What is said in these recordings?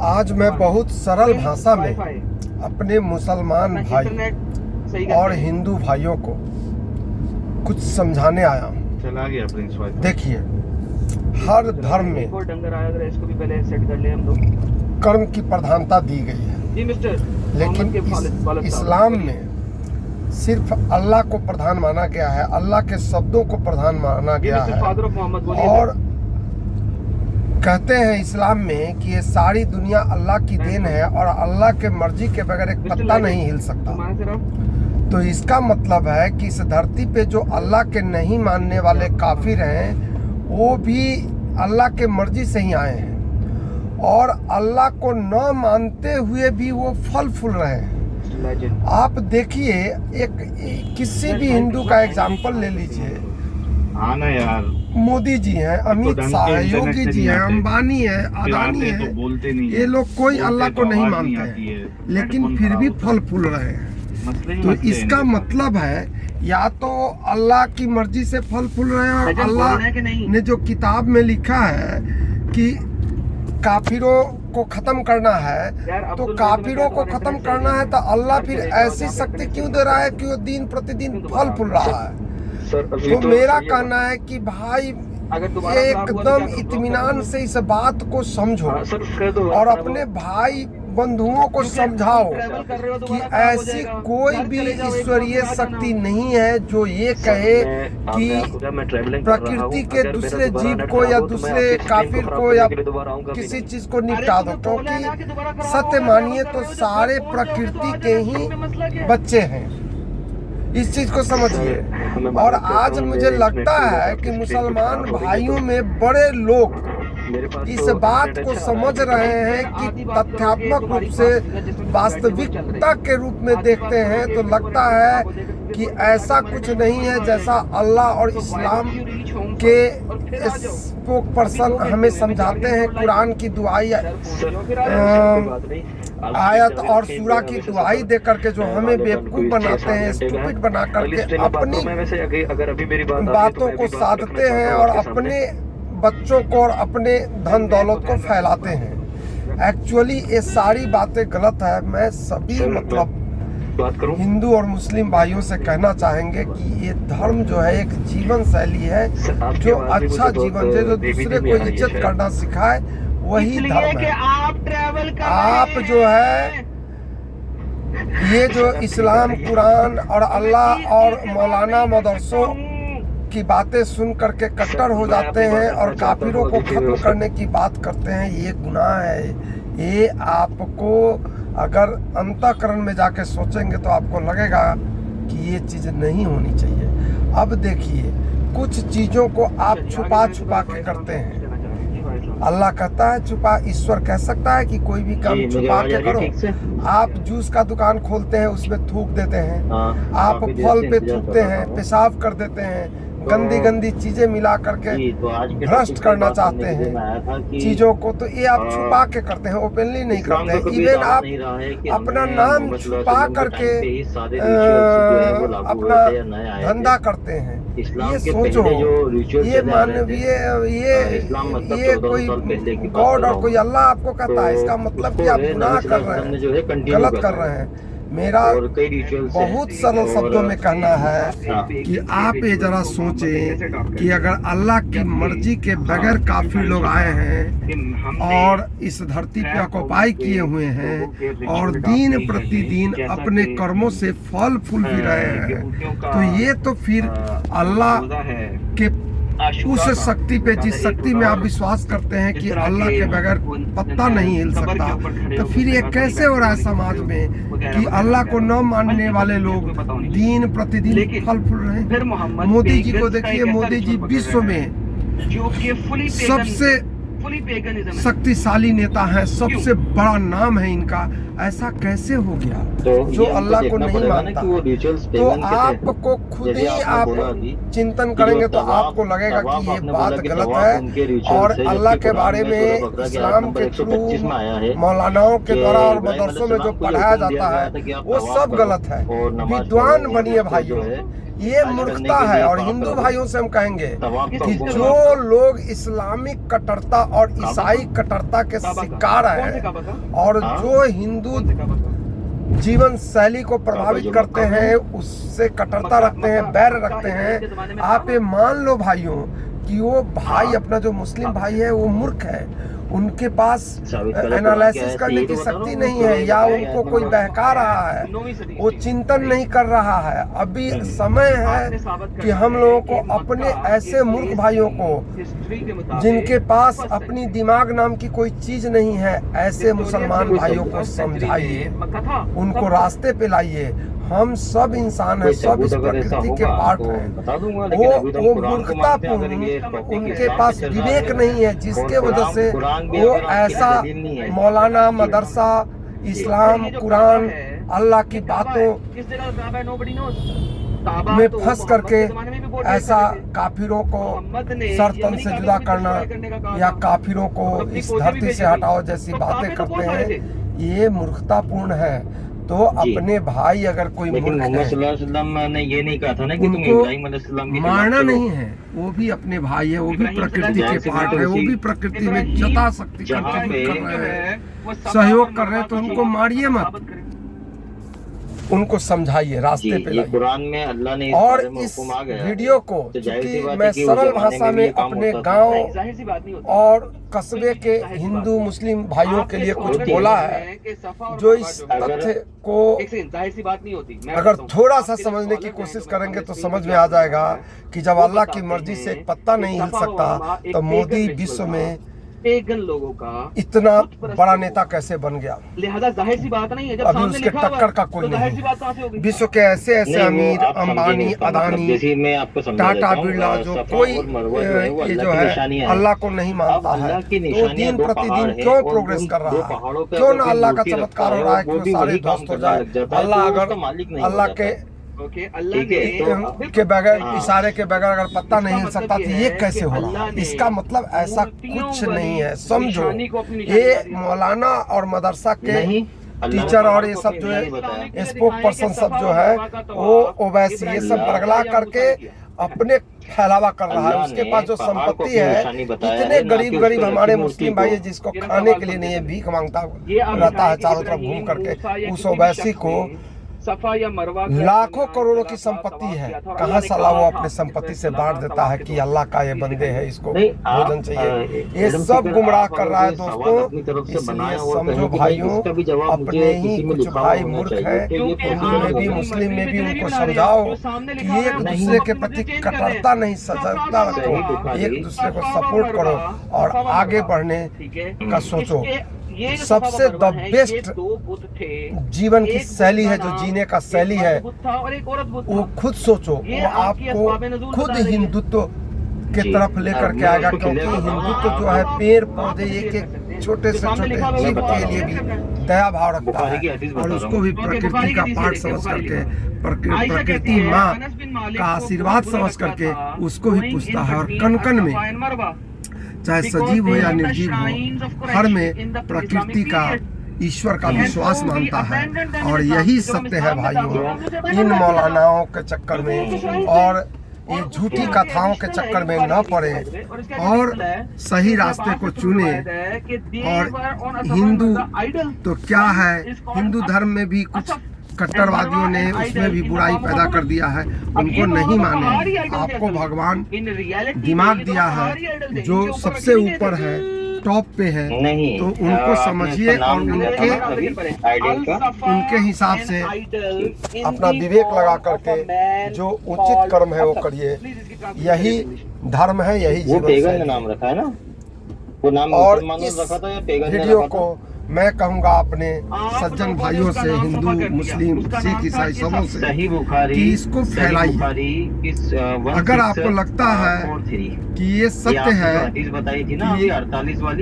आज मैं बहुत सरल भाषा में अपने मुसलमान भाई और हिंदू भाइयों को कुछ समझाने आया हूँ। चला गया प्रिंस वाइफ। देखिए, हर धर्म में कर्म की प्रधानता दी गई है, लेकिन इस्लाम में सिर्फ अल्लाह को प्रधान माना गया है, अल्लाह के शब्दों को प्रधान माना गया है। और कहते हैं इस्लाम में कि ये सारी दुनिया अल्लाह की देन है और अल्लाह के मर्जी के बगैर एक पत्ता नहीं हिल सकता। तो इसका मतलब है कि इस धरती पे जो अल्लाह के नहीं मानने वाले काफिर हैं, वो भी अल्लाह के मर्जी से ही आए हैं और अल्लाह को न मानते हुए भी वो फल फूल रहे हैं। आप देखिए, एक किसी भी हिंदू का एग्जाम्पल ले लीजिए। हाँ ना यार, मोदी जी हैं, अमित शाह है, योगी जी हैं, अंबानी है, अदानी है, बोलते नहीं, ये लोग कोई अल्लाह को नहीं मानते हैं, लेकिन फिर भी फल फूल रहे हैं। तो इसका मतलब है या तो अल्लाह की मर्जी से फल फूल रहे हैं और अल्लाह ने जो किताब में लिखा है कि काफिरों को खत्म करना है, तो काफिरों को खत्म करना है तो अल्लाह फिर ऐसी शक्ति क्यों दे रहा है कि वो दिन प्रतिदिन फल फूल रहा है। तो मेरा कहना है कि भाई एकदम इत्मीनान से इस बात को समझो और अपने भाई बंधुओं को समझाओ कि ऐसी कोई भी ईश्वरीय शक्ति नहीं है जो ये कहे कि प्रकृति के दूसरे जीव को या दूसरे काफिर को या किसी चीज को निपटा दो, क्योंकि सत्य मानिए तो सारे प्रकृति के ही बच्चे हैं। इस चीज को समझिए। और आज मुझे लगता है कि मुसलमान भाइयों में बड़े लोग इस बात को समझ रहे हैं कि तथ्यात्मक रूप से वास्तविकता के रूप में देखते हैं तो लगता है कि ऐसा कुछ नहीं है जैसा अल्लाह और इस्लाम के स्पोक पर्सन हमें समझाते हैं। कुरान की दुआई आयत और सूरा की दुआई दे करके जो हमें बेवकूफ बनाते हैं, स्टूपिड बना करके अपनी बातों को साधते हैं और अपने बच्चों को और अपने धन दौलत को फैलाते हैं। एक्चुअली ये सारी बातें गलत है। मैं सभी हिंदू और मुस्लिम भाइयों से कहना चाहेंगे कि ये धर्म जो है एक जीवन शैली है, जो अच्छा जीवन है, जो दूसरे को इज्जत करना सिखाए, वही धर्म है। आप जो है ये जो इस्लाम, कुरान और अल्लाह और मौलाना मदरसों की बातें सुन करके कट्टर हो जाते हैं और काफिरों को खत्म करने की बात करते हैं, ये गुनाह है। ये आपको अगर अंतःकरण में जाके सोचेंगे तो आपको लगेगा कि ये चीज़ नहीं होनी चाहिए। अब देखिए, कुछ चीज़ों को आप छुपा छुपा के करते हैं। अल्लाह कहता है छुपा, ईश्वर कह सकता है कि कोई भी काम छुपा के करो। आप जूस का दुकान खोलते हैं, उसमें थूक देते हैं, आप फल पे थूकते हैं, पेशाब कर देते हैं, गंदी गंदी चीजें मिला करके भ्रष्ट करना चाहते हैं चीजों को, तो ये आप छुपा के करते हैं, ओपनली नहीं करते हैं। इवन आप अपना नाम छुपा करके अपना धंधा करते हैं। ये सोचो, ये मानवीय, ये कोई गॉड और कोई अल्लाह आपको कहता है, इसका मतलब कि आप गुनाह कर रहे हैं, गलत कर रहे हैं। मेरा बहुत सरल शब्दों में कहना है कि आप ये जरा सोचें कि अगर अल्लाह की मर्जी के बगैर काफी लोग आए हैं और इस धरती पे ऑक्युपाई किए हुए हैं और दिन प्रतिदिन अपने कर्मों से फल फूल भी रहे हैं, तो ये तो फिर अल्लाह के उस शक्ति पे, जिस शक्ति में आप विश्वास करते हैं कि अल्लाह के बगैर पत्ता नहीं हिल सकता, तो फिर ये कैसे हो रहा है समाज में कि अल्लाह को न मानने वाले लोग दिन प्रतिदिन फल फूल रहे हैं। मोदी जी को देखिए, मोदी जी विश्व में सबसे शक्तिशाली नेता है, सबसे बड़ा नाम है इनका। ऐसा कैसे हो गया जो अल्लाह को नहीं मानता? तो आपको खुद ही आप चिंतन करेंगे तो आपको लगेगा कि ये बात गलत है और अल्लाह के बारे में इस्लाम के थ्रू मौलानाओं के द्वारा और मदरसों में जो पढ़ाया जाता है वो सब गलत है। विद्वान बनिए भाइयों, ये मूर्खता है। और हिंदू भाइयों से हम कहेंगे कि जो लोग इस्लामिक कट्टरता और ईसाई कट्टरता के शिकार हैं और जो हिंदू जीवन शैली को प्रभावित करते हैं, उससे कट्टरता रखते हैं, बैर रखते हैं, आप ये मान लो भाइयों कि वो भाई अपना जो मुस्लिम भाई है वो मूर्ख है, उनके पास एनालिसिस करने की शक्ति नहीं है, या उनको कोई बहका रहा है, वो चिंतन नहीं कर रहा है। अभी समय है कि हम लोगों को अपने ऐसे मूर्ख भाइयों को जिनके पास अपनी दिमाग नाम की कोई चीज नहीं है, ऐसे मुसलमान भाइयों को समझाइए, उनको रास्ते पे लाइए। हम सब इंसान हैं, सब इस प्रकृति के पार्ट हैं। वो मूर्खतापूर्ण, उनके पास विवेक नहीं है, जिसके वजह से वो ऐसा मौलाना, मदरसा, इस्लाम, कुरान, अल्लाह की बातों में फंस करके ऐसा काफिरों को सर तन से जुदा करना या काफिरों को इस धरती से हटाओ जैसी बातें करते हैं, ये मूर्खतापूर्ण है। तो अपने भाई अगर कोई मूर्ख है, ने ये नहीं कहा था ना कि तुम इब्राहिम अलैहिस्सलाम की मारना नहीं है, वो भी अपने भाई है, वो भी प्रकृति के पार्ट है, वो भी प्रकृति में जता शक्ति कर रहे हैं, सहयोग कर रहे हैं, तो उनको मारिए मत, उनको समझाइए, रास्ते पे लाइए। कुरान में अल्लाह ने और इस वीडियो को क्योंकि मैं सरल भाषा में अपने गांव और कस्बे के हिंदू मुस्लिम भाइयों के लिए कुछ बोला है, जो इस तथ्य को अगर थोड़ा सा समझने की कोशिश करेंगे तो समझ में आ जाएगा कि जब अल्लाह की मर्जी से एक पत्ता नहीं हिल सकता तो मोदी विश्व में पेगन लोगों का इतना बड़ा नेता कैसे बन गया। लिहाजा जाहिर सी बात नहीं है, जब अभी उसके टक्कर का कोई नहीं। विश्व के ऐसे ऐसे अमीर, अंबानी, अदानी, टाटा, बिरला, जो कोई ये जो है अल्लाह को नहीं मानता है, तो दिन प्रतिदिन क्यों प्रोग्रेस कर रहा है, क्यों ना अल्लाह का चमत्कार हो रहा है, क्यों सारे ध्वस्त हो जाए। अल्लाह अगर अल्लाह के बगैर, इशारे के बगैर अगर पत्ता नहीं हिल सकता तो ये कैसे हो रहा है। इसका मतलब ऐसा कुछ नहीं है। समझो, ये मौलाना और मदरसा के टीचर और ये सब जो है स्पोक पर्सन सब जो है वो ओवैसी, ये सब बरगला करके अपने फैलावा कर रहा है। उसके पास जो संपत्ति है, इतने गरीब हमारे मुस्लिम भाई जिसको खाने के लिए नहीं है, भीख मांगता रहता है चारों तरफ घूम करके, उस ओवैसी को सफा या मरवा लाखों करोड़ों की संपत्ति है, कहाँ साला वो अपने संपत्ति से बांट देता है कि अल्लाह का ये बंदे है, इसको भोजन चाहिए। ये सब गुमराह कर रहा है दोस्तों। इसलिए समझो भाइयों, अपने ही कुछ भाई मूर्ख हैं, हिंदू में भी मुस्लिम में भी, उनको समझाओ कि एक दूसरे के प्रति कट्टरता नहीं, सजगता रखो, एक दूसरे को सपोर्ट करो और आगे बढ़ने का सोचो। सबसे द बेस्ट जीवन की शैली है, जो जीने का शैली है, वो खुद सोचो, वो आपको खुद हिंदुत्व के तरफ लेकर के आएगा। क्योंकि हिंदुत्व जो है पेड़ पौधे, एक एक छोटे से छोटे जीव के लिए भी दया भाव रखता है और उसको भी प्रकृति का पार्ट समझ करके, प्रकृति माँ का आशीर्वाद समझ करके उसको भी पूछता है। और कण कण में, चाहे सजीव हो या निर्जीव हो, हर में प्रकृति का, ईश्वर का विश्वास मानता है। और यही सत्य है भाइयों। इन मौलानाओं के चक्कर में और ये झूठी कथाओं के चक्कर में न पड़े और सही रास्ते को चुने। और हिंदू तो क्या है, हिंदू धर्म में भी कुछ कट्टरवादियों ने उसमें भी बुराई पैदा कर दिया है, उनको नहीं माने। आपको भगवान दिमाग दिया है जो सबसे ऊपर है, टॉप पे है, तो उनको समझिए और उनके हिसाब से अपना विवेक लगा करके जो उचित कर्म है वो करिए। यही धर्म है, यही जीवन नाम रखा है ना, वो नाम और इस वीडियो को मैं कहूँगा अपने सज्जन भाइयों से, हिंदू, मुस्लिम, सिख, ईसाई सबों से कि इसको फैलाइए। अगर आपको लगता है कि ये सत्य है कि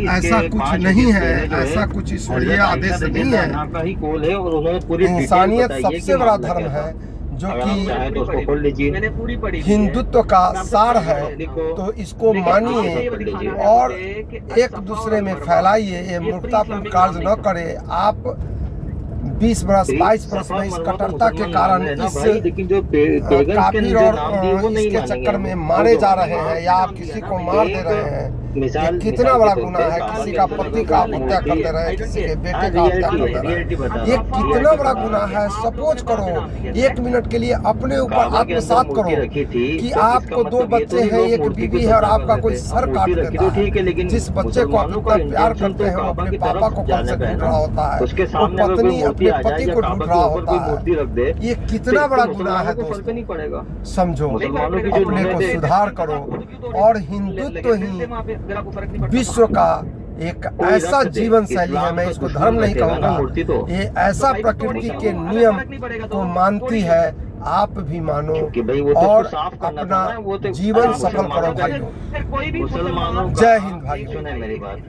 ऐसा कुछ नहीं है, ऐसा कुछ ईश्वरीय आदेश नहीं है, इंसानियत सबसे बड़ा धर्म है जो कि हिंदुत्व का सार है, तो इसको मानिए और एक दूसरे में फैलाइए। ये मूर्खतापूर्ण कार्य न करें। आप 20 बरस 22 बरस में इस कट्टरता के कारण इस काफिर और इसके चक्कर में मारे जा रहे हैं या किसी को मार दे रहे हैं। ये कितना बड़ा गुनाह है। किसी का पति का आप हत्या कर दे रहे हैं, किसी के बेटे का हत्या कर दे रहे हैं, ये कितना बड़ा गुनाह है। सपोज करो 1 मिनट के लिए अपने ऊपर आत्मसात करो कि आपको 2 बच्चे हैं, एक बीवी है और आपका कोई सर काट देता है। जिस बच्चे को आप इतना प्यार करते हैं वो अपने पापा को कम से ढूंढ रहा होता है, वो पत्नी अपने पति को ढूंढ रहा होता है। ये कितना बड़ा गुनाह है दोस्तों। समझो, अपने को सुधार करो। और हिंदुत्व ही विश्व का एक ऐसा जीवन शैली है, मैं इसको धर्म नहीं कहूँगा, ये ऐसा प्रकृति के नियम को मानती है। आप भी मानो और अपना जीवन सफल करो भाइयों। मुसलमानों जय हिंद भाइयों। मेरी बात।